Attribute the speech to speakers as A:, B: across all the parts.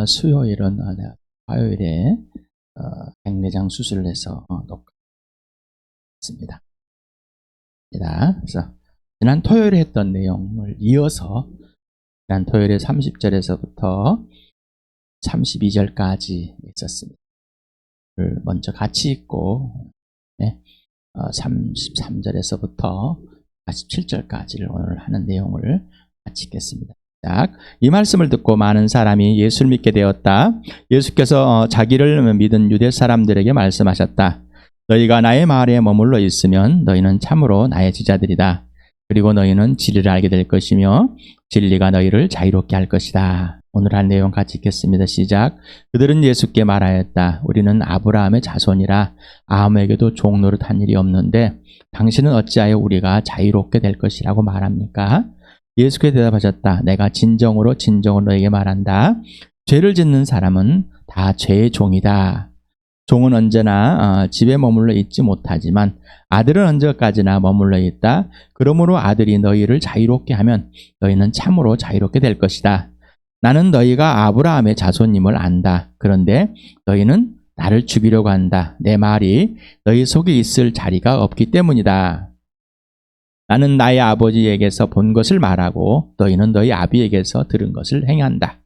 A: 수요일은 내가 화요일에 백내장 수술을 해서 녹화했습니다. 그래서 지난 토요일에 했던 내용을 이어서 지난 토요일에 30절에서부터 32절까지 있었습니다. 먼저 같이 읽고 33절에서부터 47절까지를 오늘 하는 내용을 같이 읽겠습니다. 이 말씀을 듣고 많은 사람이 예수를 믿게 되었다. 예수께서 자기를 믿은 유대 사람들에게 말씀하셨다. 너희가 나의 말에 머물러 있으면 너희는 참으로 나의 지자들이다. 그리고 너희는 진리를 알게 될 것이며 진리가 너희를 자유롭게 할 것이다. 오늘 할 내용 같이 읽겠습니다. 시작. 그들은 예수께 말하였다. 우리는 아브라함의 자손이라 아무에게도 종 노릇한 일이 없는데 당신은 어찌하여 우리가 자유롭게 될 것이라고 말합니까? 예수께 대답하셨다. 내가 진정으로 너에게 말한다. 죄를 짓는 사람은 다 죄의 종이다. 종은 언제나 집에 머물러 있지 못하지만 아들은 언제까지나 머물러 있다. 그러므로 아들이 너희를 자유롭게 하면 너희는 참으로 자유롭게 될 것이다. 나는 너희가 아브라함의 자손임을 안다. 그런데 너희는 나를 죽이려고 한다. 내 말이 너희 속에 있을 자리가 없기 때문이다. 나는 나의 아버지에게서 본 것을 말하고 너희는 너희 아비에게서 들은 것을 행한다.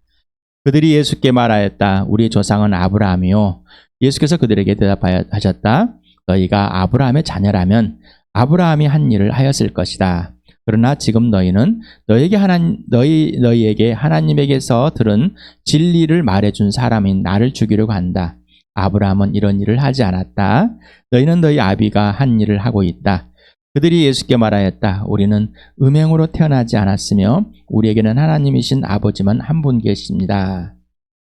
A: 그들이 예수께 말하였다. 우리 조상은 아브라함이요. 예수께서 그들에게 대답하셨다. 너희가 아브라함의 자녀라면 아브라함이 한 일을 하였을 것이다. 그러나 지금 너희는 너희에게 하나님에게서 들은 진리를 말해준 사람인 나를 죽이려고 한다. 아브라함은 이런 일을 하지 않았다. 너희는 너희 아비가 한 일을 하고 있다. 그들이 예수께 말하였다. 우리는 음행으로 태어나지 않았으며 우리에게는 하나님이신 아버지만 한 분 계십니다.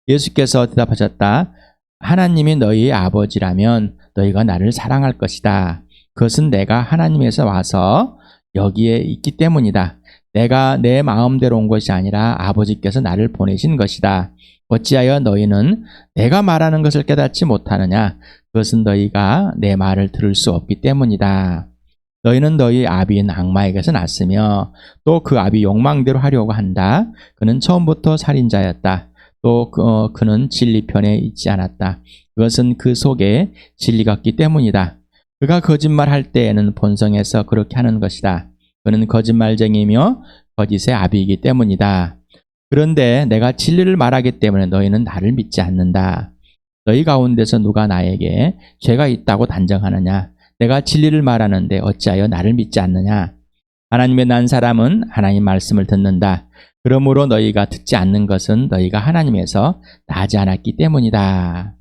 A: 예수께서 대답하셨다. 하나님이 너희의 아버지라면 너희가 나를 사랑할 것이다. 그것은 내가 하나님에서 와서 여기에 있기 때문이다. 내가 내 마음대로 온 것이 아니라 아버지께서 나를 보내신 것이다. 어찌하여 너희는 내가 말하는 것을 깨닫지 못하느냐? 그것은 너희가 내 말을 들을 수 없기 때문이다. 너희는 너희 아비인 악마에게서 났으며 또 그 아비 욕망대로 하려고 한다. 그는 처음부터 살인자였다. 또 그는 진리편에 있지 않았다. 그것은 그 속에 진리가 없기 때문이다. 그가 거짓말할 때에는 본성에서 그렇게 하는 것이다. 그는 거짓말쟁이며 거짓의 아비이기 때문이다. 그런데 내가 진리를 말하기 때문에 너희는 나를 믿지 않는다. 너희 가운데서 누가 나에게 죄가 있다고 단정하느냐? 내가 진리를 말하는데 어찌하여 나를 믿지 않느냐? 하나님의 난 사람은 하나님 말씀을 듣는다. 그러므로 너희가 듣지 않는 것은 너희가 하나님에서 나지 않았기 때문이다.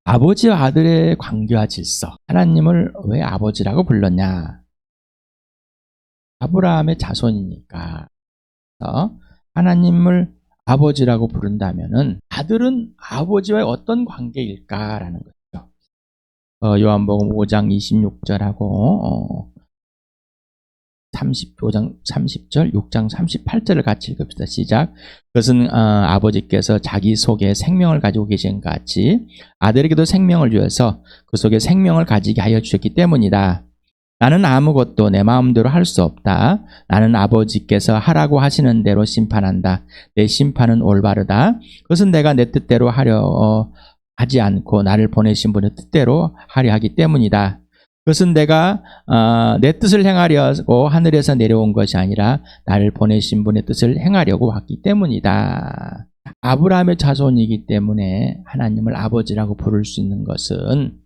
A: 아버지와 아들의 관계와 질서. 하나님을 왜 아버지라고 불렀냐? 아브라함의 자손이니까. 하나님을 아버지라고 부른다면은 아들은 아버지와의 어떤 관계일까라는 거죠. 요한복음 5장 26절하고 5장 30절, 6장 38절을 같이 읽읍시다. 시작. 그것은 아버지께서 자기 속에 생명을 가지고 계신 것 같이 아들에게도 생명을 주어서 그 속에 생명을 가지게 하여 주셨기 때문이다. 나는 아무것도 내 마음대로 할 수 없다. 나는 아버지께서 하라고 하시는 대로 심판한다. 내 심판은 올바르다. 그것은 내가 내 뜻대로 하려 하지 않고 나를 보내신 분의 뜻대로 하려 하기 때문이다. 그것은 내가 내 뜻을 행하려고 하늘에서 내려온 것이 아니라 나를 보내신 분의 뜻을 행하려고 왔기 때문이다. 아브라함의 자손이기 때문에 하나님을 아버지라고 부를 수 있는 것은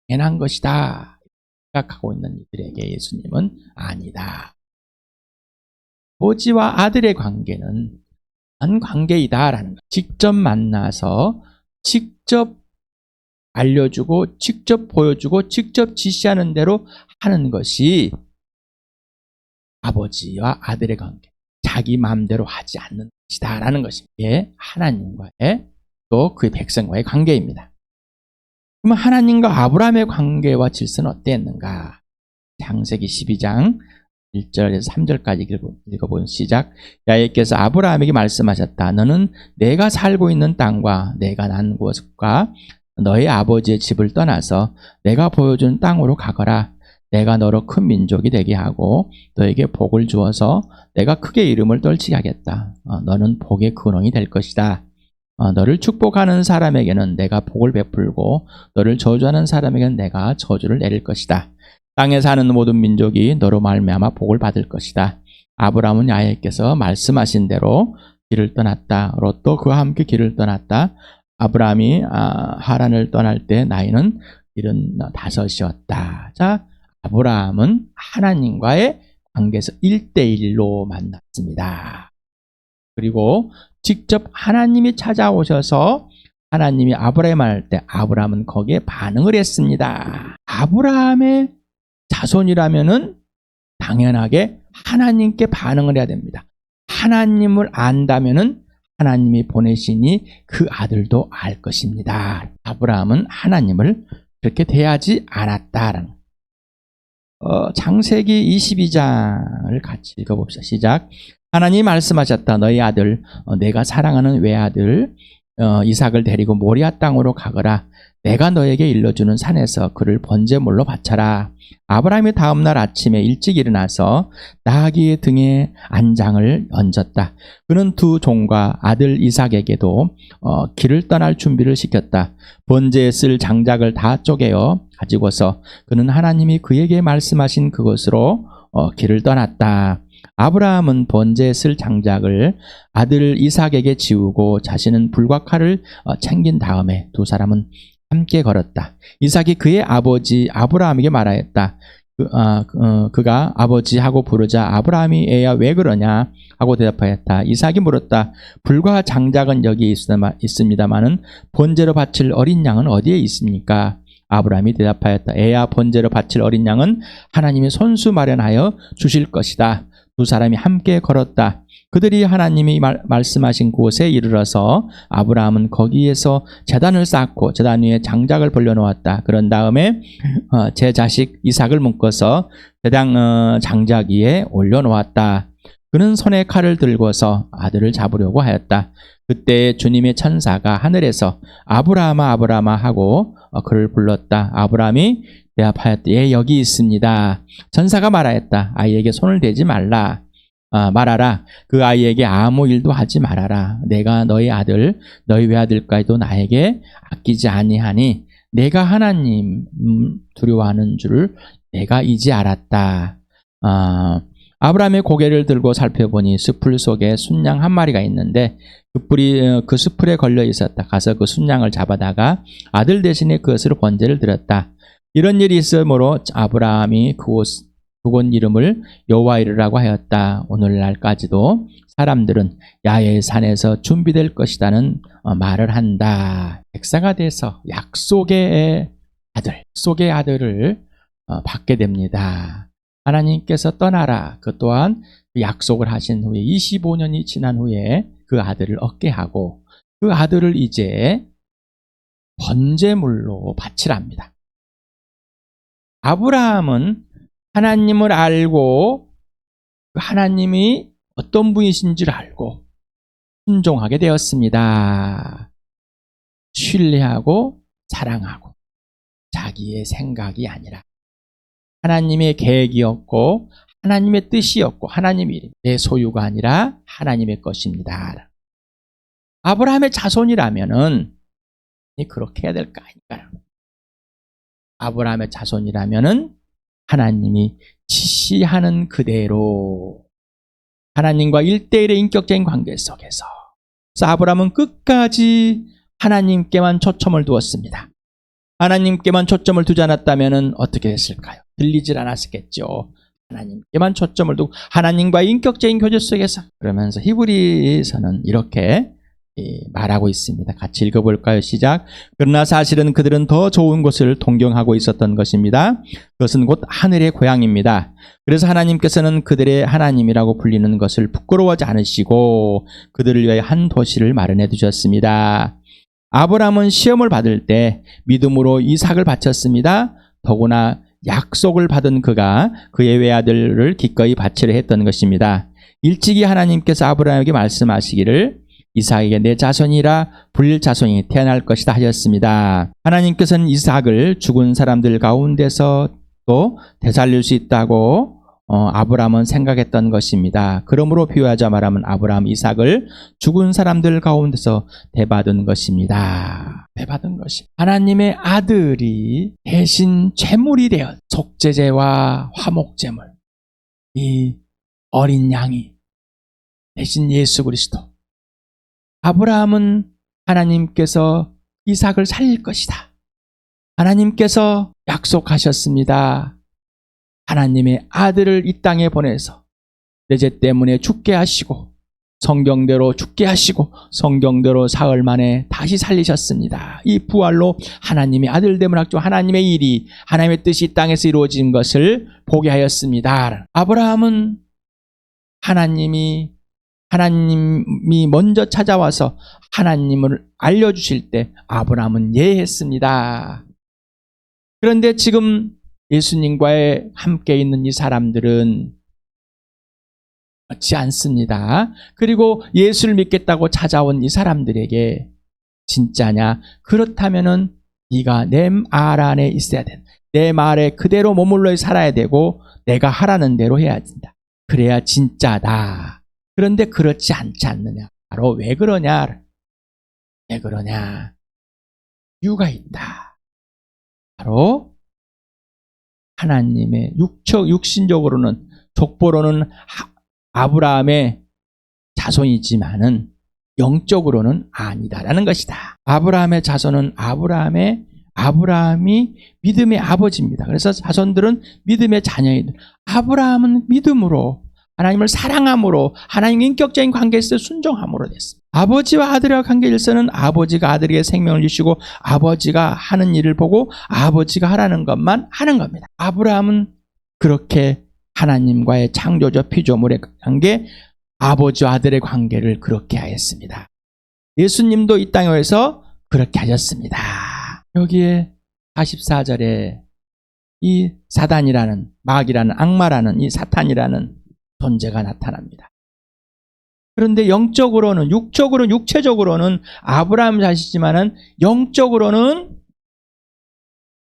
A: 괜한 것이다 생각하고 있는 이들에게 예수님은 아니다. 아버지와 아들의 관계는 한 관계이다라는 것. 직접 만나서 직접 알려주고 직접 보여주고 직접 지시하는 대로 하는 것이 아버지와 아들의 관계. 자기 마음대로 하지 않는 것이다 라는 것이 하나님과의 또 그의 백성과의 관계입니다. 그러면 하나님과 아브라함의 관계와 질서는 어땠는가? 창세기 12장 1절에서 3절까지 읽어보는 시작. 야훼께서 아브라함에게 말씀하셨다. 너는 내가 살고 있는 땅과 내가 난 곳과 너의 아버지의 집을 떠나서 내가 보여준 땅으로 가거라. 내가 너로 큰 민족이 되게 하고 너에게 복을 주어서 내가 크게 이름을 떨치게 하겠다. 너는 복의 근원이 될 것이다. 너를 축복하는 사람에게는 내가 복을 베풀고 너를 저주하는 사람에게는 내가 저주를 내릴 것이다. 땅에 사는 모든 민족이 너로 말미암아 복을 받을 것이다. 아브라함은 야훼께서 말씀하신 대로 길을 떠났다. 롯도 그와 함께 길을 떠났다. 아브라함이 하란을 떠날 때 나이는 75이었다. 자, 아브라함은 하나님과의 관계에서 1대1로 만났습니다. 그리고 직접 하나님이 찾아오셔서 하나님이 아브라함 할 때 아브라함은 거기에 반응을 했습니다. 아브라함의 자손이라면은 당연하게 하나님께 반응을 해야 됩니다. 하나님을 안다면은 하나님이 보내시니 그 아들도 알 것입니다. 아브라함은 하나님을 그렇게 대하지 않았다라는. 창세기 22장을 같이 읽어봅시다. 시작. 하나님이 말씀하셨다. 너희 아들, 내가 사랑하는 외아들 이삭을 데리고 모리아 땅으로 가거라. 내가 너에게 일러주는 산에서 그를 번제물로 바쳐라. 아브라함이 다음날 아침에 일찍 일어나서 나귀의 등에 안장을 얹었다. 그는 두 종과 아들 이삭에게도 길을 떠날 준비를 시켰다. 번제에 쓸 장작을 다 쪼개어 가지고서 그는 하나님이 그에게 말씀하신 그곳으로 길을 떠났다. 아브라함은 번제에 쓸 장작을 아들 이삭에게 지우고 자신은 불과 칼을 챙긴 다음에 두 사람은 함께 걸었다. 이삭이 그의 아버지 아브라함에게 말하였다. 그가 아버지하고 부르자 아브라함이 애야 왜 그러냐 하고 대답하였다. 이삭이 물었다. 불과 장작은 여기 있습니다마는 번제로 바칠 어린 양은 어디에 있습니까? 아브라함이 대답하였다. 애야 번제로 바칠 어린 양은 하나님이 손수 마련하여 주실 것이다. 두 사람이 함께 걸었다. 그들이 하나님이 말씀하신 곳에 이르러서 아브라함은 거기에서 제단을 쌓고 제단 위에 장작을 벌려놓았다. 그런 다음에 제 자식 이삭을 묶어서 제단 장작 위에 올려놓았다. 그는 손에 칼을 들고서 아들을 잡으려고 하였다. 그때 주님의 천사가 하늘에서 아브라함아 아브라함아 하고 그를 불렀다. 아브라함이 대답하였다. 예, 여기 있습니다. 천사가 말하였다. 아이에게 손을 대지 말아라. 그 아이에게 아무 일도 하지 말아라. 내가 너희 아들, 너희 외아들까지도 나에게 아끼지 아니하니 내가 하나님 두려워하는 줄을 내가 이제 알았다. 아브라함의 고개를 들고 살펴보니 숲풀 속에 순양 한 마리가 있는데 그 숲풀에 걸려 있었다. 가서 그 순양을 잡아다가 아들 대신에 그것으로 번제를 드렸다. 이런 일이 있으므로 아브라함이 그곳 이름을 여호와이르라고 하였다. 오늘날까지도 사람들은 야훼 산에서 준비될 것이라는 말을 한다. 백사가 돼서 약속의 아들을 받게 됩니다. 하나님께서 떠나라. 그 또한 그 약속을 하신 후에 25년이 지난 후에 그 아들을 얻게 하고 그 아들을 이제 번제물로 바치랍니다. 아브라함은 하나님을 알고 하나님이 어떤 분이신지를 알고 순종하게 되었습니다. 신뢰하고 사랑하고 자기의 생각이 아니라 하나님의 계획이었고 하나님의 뜻이었고 하나님이 내 소유가 아니라 하나님의 것입니다. 아브라함의 자손이라면은 그렇게 해야 될 거 아닌가요? 아브라함의 자손이라면은 하나님이 지시하는 그대로 하나님과 1대1의 인격적인 관계 속에서 아브라함은 끝까지 하나님께만 초점을 두었습니다. 하나님께만 초점을 두지 않았다면 어떻게 됐을까요? 들리질 않았겠죠. 하나님께만 초점을 두고 하나님과의 인격적인 교제 속에서 그러면서 히브리서는 이렇게 말하고 있습니다. 같이 읽어볼까요? 시작. 그러나 사실은 그들은 더 좋은 곳을 동경하고 있었던 것입니다. 그것은 곧 하늘의 고향입니다. 그래서 하나님께서는 그들의 하나님이라고 불리는 것을 부끄러워하지 않으시고 그들을 위하여 한 도시를 마련해 두셨습니다. 아브라함은 시험을 받을 때 믿음으로 이삭을 바쳤습니다. 더구나 약속을 받은 그가 그의 외아들을 기꺼이 바치려 했던 것입니다. 일찍이 하나님께서 아브라함에게 말씀하시기를 이삭에게 내 자손이라 불릴 자손이 태어날 것이다 하셨습니다. 하나님께서는 이삭을 죽은 사람들 가운데서 이삭도 되살릴 수 있다고 아브라함은 생각했던 것입니다. 그러므로 비유하자 말하면 아브라함 이삭을 죽은 사람들 가운데서 대받은 것입니다. 대받은 것이 하나님의 아들이 대신 제물이 되어 속죄제와 화목제물, 이 어린 양이 대신 예수 그리스도. 아브라함은 하나님께서 이삭을 살릴 것이다. 하나님께서 약속하셨습니다. 하나님의 아들을 이 땅에 보내서 내 죄 때문에 죽게 하시고 성경대로 죽게 하시고 성경대로 사흘 만에 다시 살리셨습니다. 이 부활로 하나님의 아들됨을 확증, 하나님의 일이, 하나님의 뜻이 이 땅에서 이루어진 것을 보게 하였습니다. 아브라함은 하나님이 먼저 찾아와서 하나님을 알려주실 때 아브라함은 예했습니다. 그런데 지금 예수님과의 함께 있는 이 사람들은 그렇지 않습니다. 그리고 예수를 믿겠다고 찾아온 이 사람들에게 진짜냐? 그렇다면은 네가 내 말 안에 있어야 된다. 내 말에 그대로 머물러 살아야 되고 내가 하라는 대로 해야 된다. 그래야 진짜다. 그런데 그렇지 않지 않느냐? 바로 왜 그러냐? 왜 그러냐? 이유가 있다. 바로 하나님의 육신적으로는, 족보로는 아브라함의 자손이지만은 영적으로는 아니다라는 것이다. 아브라함의 자손은 아브라함이 믿음의 아버지입니다. 그래서 자손들은 믿음의 자녀이다. 아브라함은 믿음으로, 하나님을 사랑함으로, 하나님과 인격적인 관계에서 순종함으로 됐습니다. 아버지와 아들의 관계 질서는 아버지가 아들에게 생명을 주시고 아버지가 하는 일을 보고 아버지가 하라는 것만 하는 겁니다. 아브라함은 그렇게 하나님과의 창조적 피조물의 관계, 아버지와 아들의 관계를 그렇게 하였습니다. 예수님도 이 땅에 오셔서 그렇게 하셨습니다. 여기에 44절에 이 사단이라는, 마귀라는, 악마라는 이 사탄이라는 존재가 나타납니다. 그런데 영적으로는, 육체적으로는 아브라함 자식이지만은 영적으로는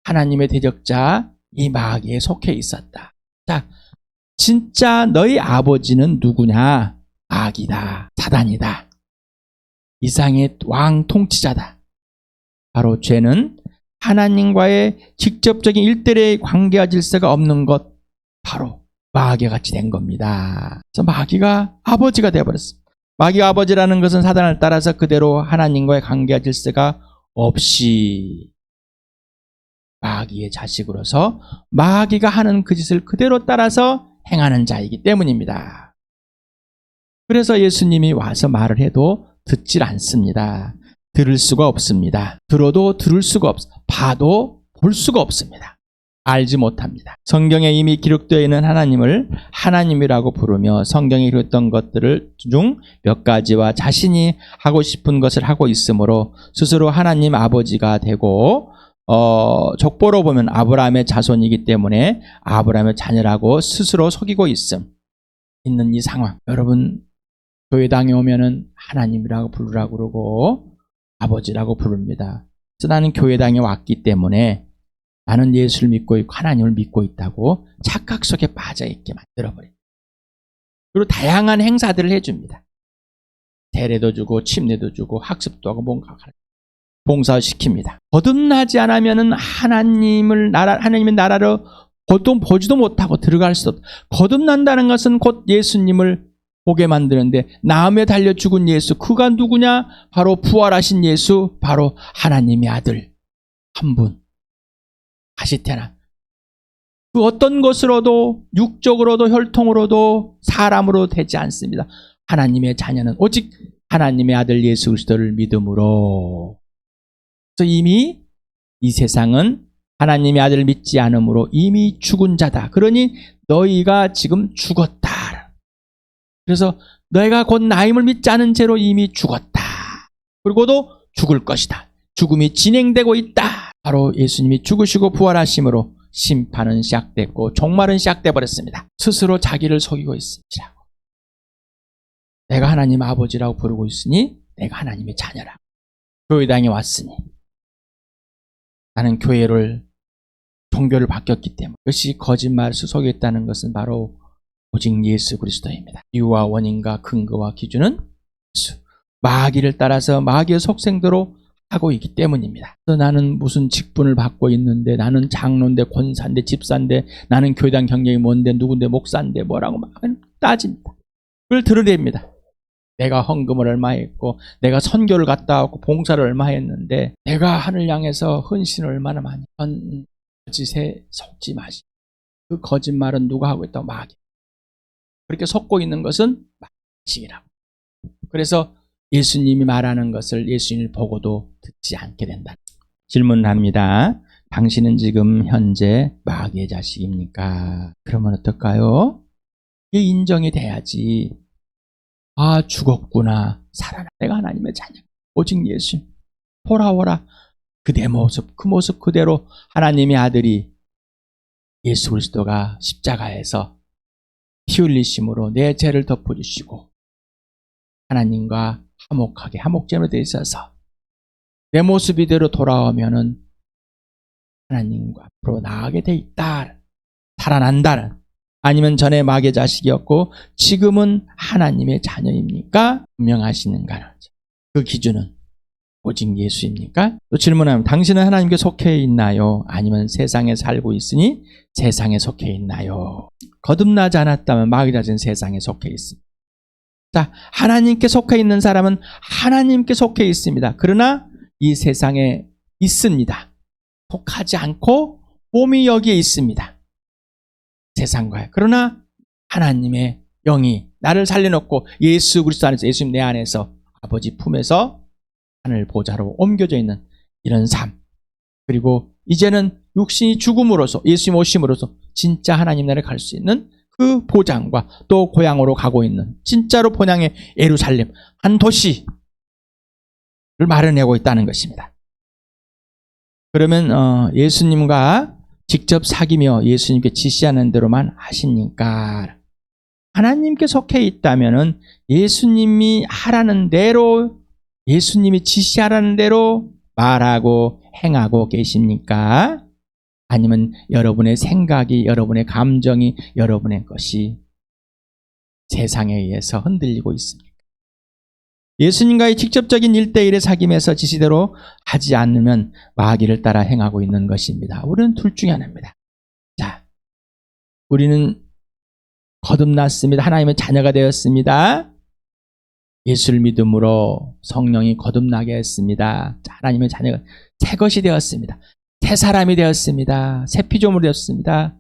A: 하나님의 대적자 이 마귀에 속해 있었다. 자, 진짜 너희 아버지는 누구냐? 마귀다, 사단이다. 이상의 왕 통치자다. 바로 죄는 하나님과의 직접적인 일대의 관계와 질서가 없는 것, 바로 마귀와 같이 된 겁니다. 그래서 마귀가 아버지가 되어버렸습니다. 마귀가 아버지라는 것은 사단을 따라서 그대로 하나님과의 관계와 질서가 없이 마귀의 자식으로서 마귀가 하는 그 짓을 그대로 따라서 행하는 자이기 때문입니다. 그래서 예수님이 와서 말을 해도 듣질 않습니다. 들을 수가 없습니다. 들어도 들을 수가 없습니다. 봐도 볼 수가 없습니다. 알지 못합니다. 성경에 이미 기록되어 있는 하나님을 하나님이라고 부르며 성경에 기록했던 것들을 중 몇 가지와 자신이 하고 싶은 것을 하고 있으므로 스스로 하나님 아버지가 되고 족보로 보면 아브라함의 자손이기 때문에 아브라함의 자녀라고 스스로 속이고 있는 이 상황. 여러분, 교회당에 오면은 하나님이라고 부르라고 그러고 아버지라고 부릅니다. 그래서 나는 교회당에 왔기 때문에 나는 예수를 믿고 있고 하나님을 믿고 있다고 착각 속에 빠져있게 만들어버립니다. 그리고 다양한 행사들을 해줍니다. 세례도 주고 침례도 주고 학습도 하고 뭔가 봉사시킵니다. 거듭나지 않으면 하나님의 나라로 보지도 못하고 들어갈 수 없다. 거듭난다는 것은 곧 예수님을 보게 만드는데, 나음에 달려 죽은 예수, 그가 누구냐? 바로 부활하신 예수, 바로 하나님의 아들 한 분. 다시 태어나. 그 어떤 것으로도, 육적으로도 혈통으로도 사람으로 되지 않습니다. 하나님의 자녀는 오직 하나님의 아들 예수 그리스도를 믿음으로. 그래서 이미 이 세상은 하나님의 아들을 믿지 않으므로 이미 죽은 자다. 그러니 너희가 지금 죽었다. 그래서 너희가 곧 나임을 믿지 않은 채로 이미 죽었다. 그리고도 죽을 것이다. 죽음이 진행되고 있다. 바로 예수님이 죽으시고 부활하심으로 심판은 시작됐고 종말은 시작돼 버렸습니다. 스스로 자기를 속이고 있으니라고. 내가 하나님 아버지라고 부르고 있으니 내가 하나님의 자녀라. 교회당에 왔으니 나는 교회를 종교를 바뀌었기 때문에 그것이 거짓말을 속였다는 것은 바로 오직 예수 그리스도입니다. 이유와 원인과 근거와 기준은 예수. 마귀를 따라서 마귀의 속생대로 하고 있기 때문입니다. 나는 무슨 직분을 받고 있는데, 나는 장로인데, 권사인데, 집사인데, 나는 교회당 경력이 뭔데, 누군데, 목사인데, 뭐라고 막 따집니다. 그걸 드러냅니다. 내가 헌금을 얼마 했고, 내가 선교를 갔다 왔고, 봉사를 얼마 했는데, 내가 하늘 향해서 헌신을 얼마나 많이. 거짓에 속지 마시. 그 거짓말은 누가 하고 있다고? 마귀. 그렇게 속고 있는 것은 마귀이라고. 그래서 예수님이 말하는 것을 예수님을 보고도 듣지 않게 된다. 질문합니다. 당신은 지금 현재 마귀의 자식입니까? 그러면 어떨까요? 이게 인정이 돼야지. 아, 죽었구나. 살아나. 내가 하나님의 자녀. 오직 예수. 돌아오라. 그대 모습, 그 모습 그대로 하나님의 아들이 예수 그리스도가 십자가에서 피 흘리심으로 내 죄를 덮어주시고 하나님과 화목하게 화목제로 되어 있어서 내 모습 이대로 돌아오면은 하나님과 앞으로 나아가게 돼 있다. 살아난다. 아니면 전에 마귀의 자식이었고 지금은 하나님의 자녀입니까? 분명하시는가? 그 기준은 오직 예수입니까? 또 질문하면 당신은 하나님께 속해 있나요? 아니면 세상에 살고 있으니 세상에 속해 있나요? 거듭나지 않았다면 마귀의 자식은 세상에 속해 있습니다. 자, 하나님께 속해 있는 사람은 하나님께 속해 있습니다. 그러나 이 세상에 있습니다. 속하지 않고 몸이 여기에 있습니다. 세상과요. 그러나 하나님의 영이 나를 살려놓고 예수 그리스도 안에서, 예수님 내 안에서 아버지 품에서 하늘 보좌로 옮겨져 있는 이런 삶. 그리고 이제는 육신이 죽음으로써 예수님 오심으로써 진짜 하나님 나라에 갈 수 있는 그 보장과 또 고향으로 가고 있는 진짜로 본향의 예루살렘 한 도시를 마련하고 있다는 것입니다. 그러면 예수님과 직접 사귀며 예수님께 지시하는 대로만 하십니까? 하나님께 속해 있다면은 예수님이 하라는 대로, 예수님이 지시하라는 대로 말하고 행하고 계십니까? 아니면 여러분의 생각이, 여러분의 감정이, 여러분의 것이 세상에 의해서 흔들리고 있습니까? 예수님과의 직접적인 1대1의 사귐에서 지시대로 하지 않으면 마귀를 따라 행하고 있는 것입니다. 우리는 둘 중에 하나입니다. 자, 우리는 거듭났습니다. 하나님의 자녀가 되었습니다. 예수를 믿음으로 성령이 거듭나게 했습니다. 하나님의 자녀가 새 것이 되었습니다. 새 사람이 되었습니다. 새 피조물이 되었습니다.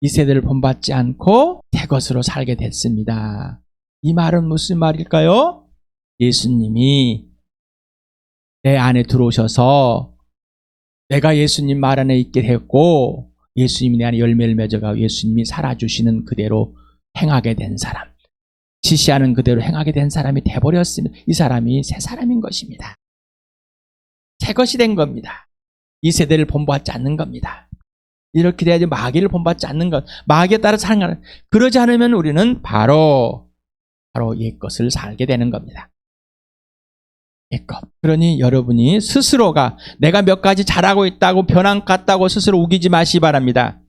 A: 이 세대를 본받지 않고 새 것으로 살게 됐습니다. 이 말은 무슨 말일까요? 예수님이 내 안에 들어오셔서 내가 예수님 말 안에 있게 됐고 예수님이 내 안에 열매를 맺어가고 예수님이 살아주시는 그대로 행하게 된 사람, 지시하는 그대로 행하게 된 사람이 돼버렸습니다. 이 사람이 새 사람인 것입니다. 새 것이 된 겁니다. 이 세대를 본받지 않는 겁니다. 이렇게 돼야지 마귀를 본받지 않는 것, 마귀에 따라 사는 것. 그러지 않으면 우리는 바로 옛것을 살게 되는 겁니다. 옛것. 그러니 여러분이 스스로가 내가 몇 가지 잘하고 있다고 변한 것 같다고 스스로 우기지 마시기 바랍니다.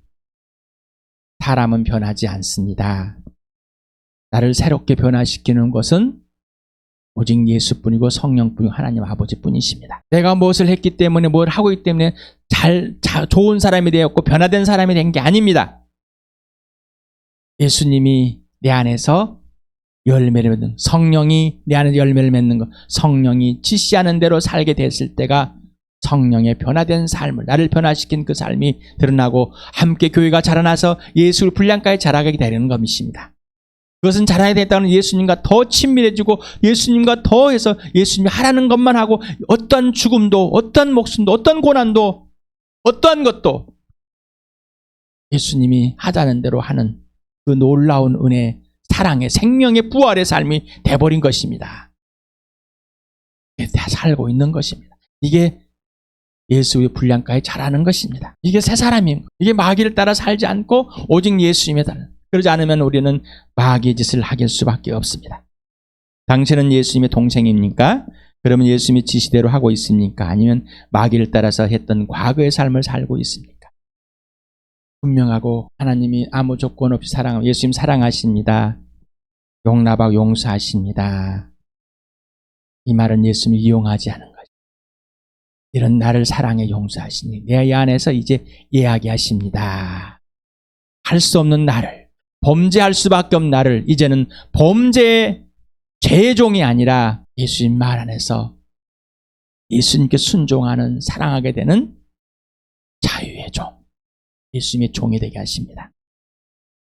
A: 사람은 변하지 않습니다. 나를 새롭게 변화시키는 것은 오직 예수뿐이고 성령뿐이고 하나님 아버지뿐이십니다. 내가 무엇을 했기 때문에 뭘 하고 있기 때문에 좋은 사람이 되었고 변화된 사람이 된 게 아닙니다. 예수님이 내 안에서 열매를 맺는, 성령이 내 안에 열매를 맺는 것, 성령이 지시하는 대로 살게 됐을 때가 성령의 변화된 삶을, 나를 변화시킨 그 삶이 드러나고 함께 교회가 자라나서 예수를 분량까지 자라게 되는 것입니다. 그것은 자라야 되겠다는 예수님과 더 친밀해지고 예수님과 더해서 예수님이 하라는 것만 하고 어떠한 죽음도 어떠한 목숨도 어떠한 고난도 어떠한 것도 예수님이 하자는 대로 하는 그 놀라운 은혜, 사랑의 생명의 부활의 삶이 돼버린 것입니다. 다 살고 있는 것입니다. 이게 예수의 분량까지 자라는 것입니다. 이게 새 사람입니다. 이게 마귀를 따라 살지 않고 오직 예수님에 따라. 그러지 않으면 우리는 마귀의 짓을 하게 할 수밖에 없습니다. 당신은 예수님의 동생입니까? 그러면 예수님이 지시대로 하고 있습니까? 아니면 마귀를 따라서 했던 과거의 삶을 살고 있습니까? 분명하고 하나님이 아무 조건 없이 사랑하고 예수님 사랑하십니다. 용납하고 용서하십니다. 이 말은 예수님이 이용하지 않은 거죠. 이런 나를 사랑해 용서하시니 내 안에서 이제 이야기하십니다. 할 수 없는 나를, 범죄할 수밖에 없는 나를 이제는 범죄의 죄의 종이 아니라 예수님 말 안에서 예수님께 순종하는 사랑하게 되는 자유의 종, 예수님의 종이 되게 하십니다.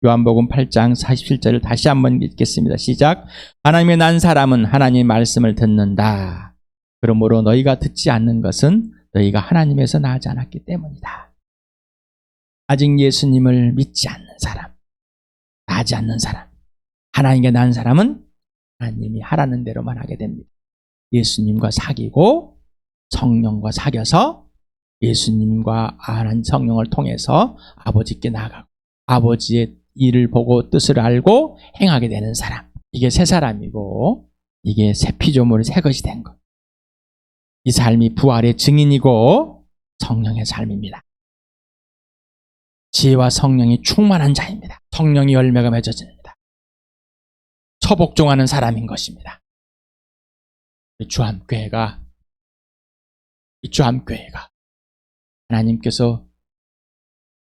A: 요한복음 8장 47절을 다시 한번 읽겠습니다. 시작. 하나님의 난 사람은 하나님의 말씀을 듣는다. 그러므로 너희가 듣지 않는 것은 너희가 하나님에서 나지 않았기 때문이다. 아직 예수님을 믿지 않는 사람, 나지 않는 사람, 하나님께 난 사람은 하나님이 하라는 대로만 하게 됩니다. 예수님과 사귀고 성령과 사귀어서 예수님과 하나님 성령을 통해서 아버지께 나아가고 아버지의 일을 보고 뜻을 알고 행하게 되는 사람. 이게 새 사람이고 이게 새 피조물이 새 것이 된 것. 이 삶이 부활의 증인이고 성령의 삶입니다. 지혜와 성령이 충만한 자입니다. 성령의 열매가 맺어집니다. 처복종하는 사람인 것입니다. 이 주암교회가 하나님께서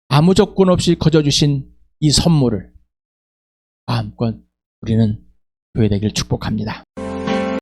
A: 아무 조건 없이 거저주신 이 선물을 마음껏 우리는 교회 되기를 축복합니다.